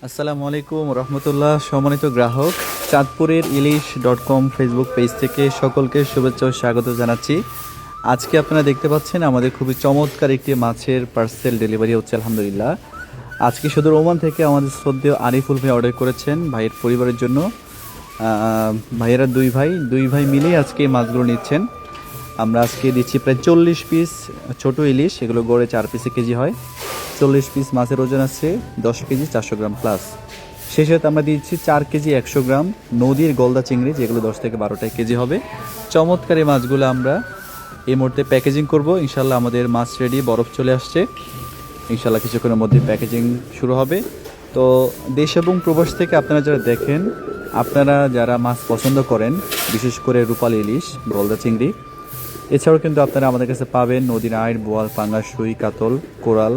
আসসালামু আলাইকুম রহমতুল্লাহ। সম্মানিত গ্রাহক, চাঁদপুরের ইলিশ.com ফেসবুক পেজ থেকে সকলকে শুভেচ্ছা ও স্বাগত জানাচ্ছি। আজকে আপনারা দেখতে পাচ্ছেন আমাদের খুবই চমৎকার একটি মাছের পার্সেল ডেলিভারি হচ্ছে আলহামদুলিল্লাহ। আজকে সুদূর ওমান থেকে আমাদের শ্রদ্ধেয় আরিফুল ভাই অর্ডার করেছেন ভাইয়ের পরিবারের জন্য। ভাইয়েরা দুই ভাই মিলেই আজকে এই মাছগুলো নিচ্ছেন। আমরা আজকে দিচ্ছি প্রায় 40 পিস ছোট ইলিশ, এগুলো গড়ে 4 পিসে কেজি হয়। 40 পিস মাছের ওজন আছে 10 কেজি 400 গ্রাম প্লাস। সেই সাথে আমরা দিচ্ছি 4 কেজি 100 গ্রাম নদীর গলদা চিংড়ি, যেগুলো 10 থেকে 12টা কেজি হবে। চমৎকার এই মাছগুলো আমরা এই মুহূর্তে প্যাকেজিং করব। ইনশাল্লাহ আমাদের মাছ রেডি, বরফ চলে আসছে। ইনশাল্লাহ কিছুক্ষণের মধ্যে প্যাকেজিং শুরু হবে। তো দেশ এবং প্রবাস থেকে আপনারা যারা দেখেন, আপনারা যারা মাছ পছন্দ করেন, বিশেষ করে রূপালী ইলিশ, গলদা চিংড়ি, এছাড়াও কিন্তু আপনারা আমাদের কাছে পাবেন নদীর আইড়, বোয়াল, পাঙ্গাস, রুই, কাতল, কোরাল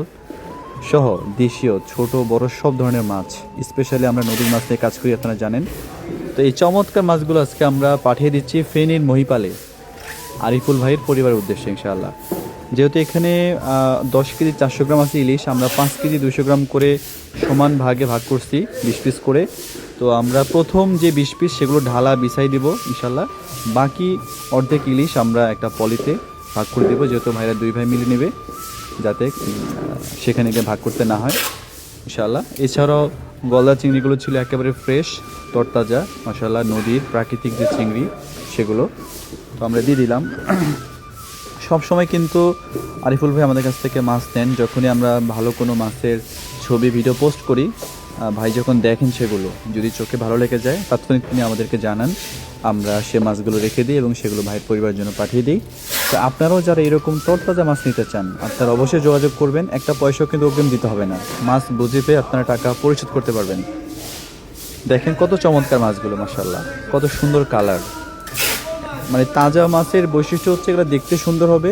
সহ দেশীয় ছোট বড় সব ধরনের মাছ। স্পেশালি আমরা নদীর মাছ নিয়ে কাজ করি, আপনারা জানেন। তো এই চমৎকার মাছগুলো আজকে আমরা পাঠিয়ে দিচ্ছি ফেনীর মহিপালে আরিফুল ভাইয়ের পরিবারের উদ্দেশ্যে ইনশাআল্লাহ। যেহেতু এখানে 10 কেজি 400 গ্রাম আছে ইলিশ, আমরা 5 কেজি 200 গ্রাম করে সমান ভাগে ভাগ করছি 20 পিস করে। তো আমরা প্রথম যে 20 পিস সেগুলো ঢালা বিছাই দিব ইনশাল্লাহ। বাকি অর্ধেক ইলিশ আমরা একটা পলিতে ভাগ করে দেবো, যেহেতু ভাইরা দুই ভাই মিলে নেবে, যাতে সেখানে গিয়ে ভাগ করতে না হয় ইনশাল্লাহ। এছাড়াও গলদা চিংড়িগুলো ছিল একেবারে ফ্রেশ, তরতাজা, মাশাআল্লাহ, নদীর প্রাকৃতিক যে চিংড়ি সেগুলো তো আমরা দিয়ে দিলাম। সব সময় কিন্তু আরিফুল ভাই আমাদের কাছ থেকে মাছ নেন। যখনই আমরা ভালো কোনো মাছের ছবি ভিডিও পোস্ট করি, ভাই যখন দেখেন সেগুলো যদি চোখে ভালো লেগে যায়, তাৎক্ষণিক তিনি আমাদেরকে জানান, আমরা সে মাছগুলো রেখে দিই এবং সেগুলো ভাইয়ের পরিবারের জন্য পাঠিয়ে দিই। তো আপনারাও যারা এরকম তরতাজা মাছ নিতে চান, আপনারা অবশ্যই যোগাযোগ করবেন। একটা পয়সাও কিন্তু অগ্রিম দিতে হবে না, মাছ বুঝে পেয়ে আপনারা টাকা পরিশোধ করতে পারবেন। দেখেন কত চমৎকার মাছগুলো, মাশাআল্লাহ, কত সুন্দর কালার। মানে তাজা মাছের বৈশিষ্ট্য হচ্ছে এগুলো দেখতে সুন্দর হবে,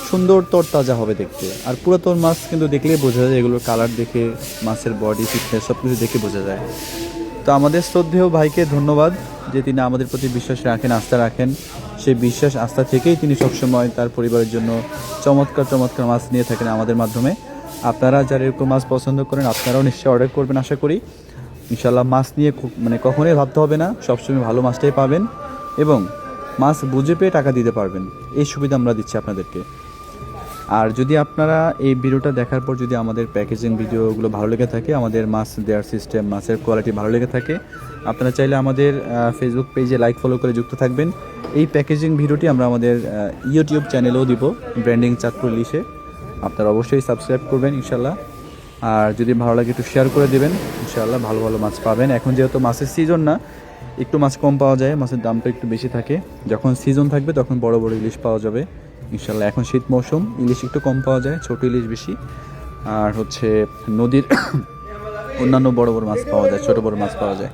সুন্দর তরতাজা হবে দেখতে। আর পুরাতন মাছ কিন্তু দেখলেই বোঝা যায়, এগুলোর কালার দেখে, মাছের বডি ফিটনেস সব কিছু দেখে বোঝা যায়। তো আমাদের শ্রদ্ধেয় ভাইকে ধন্যবাদ যে তিনি আমাদের প্রতি বিশ্বাস রাখেন, আস্থা রাখেন। সেই বিশ্বাস আস্থা থেকেই তিনি সবসময় তার পরিবারের জন্য চমৎকার চমৎকার মাছ নিয়ে থাকেন আমাদের মাধ্যমে। আপনারা যারা এরকম মাছ পছন্দ করেন, আপনারাও নিশ্চয়ই অর্ডার করবেন আশা করি। ইনশাল্লাহ মাছ নিয়ে মানে কখনোই ভাবতে হবে না, সবসময় ভালো মাছটাই পাবেন এবং মাছ বুঝে পেয়ে টাকা দিতে পারবেন। এই সুবিধা আমরা দিচ্ছি আপনাদেরকে। আর যদি আপনারা এই ভিডিওটা দেখার পর যদি আমাদের প্যাকেজিং ভিডিওগুলো ভালো লেগে থাকে, আমাদের মাছ দেওয়ার সিস্টেম, মাছের কোয়ালিটি ভালো লেগে থাকে, আপনারা চাইলে আমাদের ফেসবুক পেজে লাইক ফলো করে যুক্ত থাকবেন। এই প্যাকেজিং ভিডিওটি আমরা আমাদের ইউটিউব চ্যানেলেও দিব, ব্র্যান্ডিং চাঁদপুর ইলিশে। আপনারা অবশ্যই সাবস্ক্রাইব করবেন ইনশাল্লাহ। আর যদি ভালো লাগে একটু শেয়ার করে দেবেন, ইনশাল্লাহ ভালো ভালো মাছ পাবেন। এখন যেহেতু মাছের সিজন না, একটু মাছ কম পাওয়া যায়, মাছের দামটা একটু বেশি থাকে। যখন সিজন থাকবে তখন বড় বড় ইলিশ পাওয়া যাবে ইনশাল্লাহ। এখন শীত মৌসুম, ইলিশ একটু কম পাওয়া যায়, ছোট ইলিশ বেশি। আর হচ্ছে নদীর অন্যান্য বড় বড় মাছ পাওয়া যায়, ছোট বড় মাছ পাওয়া যায়।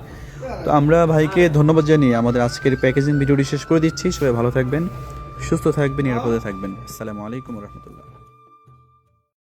তো আমরা ভাইকে ধন্যবাদ জানিয়ে আমাদের আজকের প্যাকেজিং ভিডিওটি শেষ করে দিচ্ছি। সবাই ভালো থাকবেন, সুস্থ থাকবেন, নিরাপদে থাকবেন। আসসালামু আলাইকুম রহমতুল্লাহ।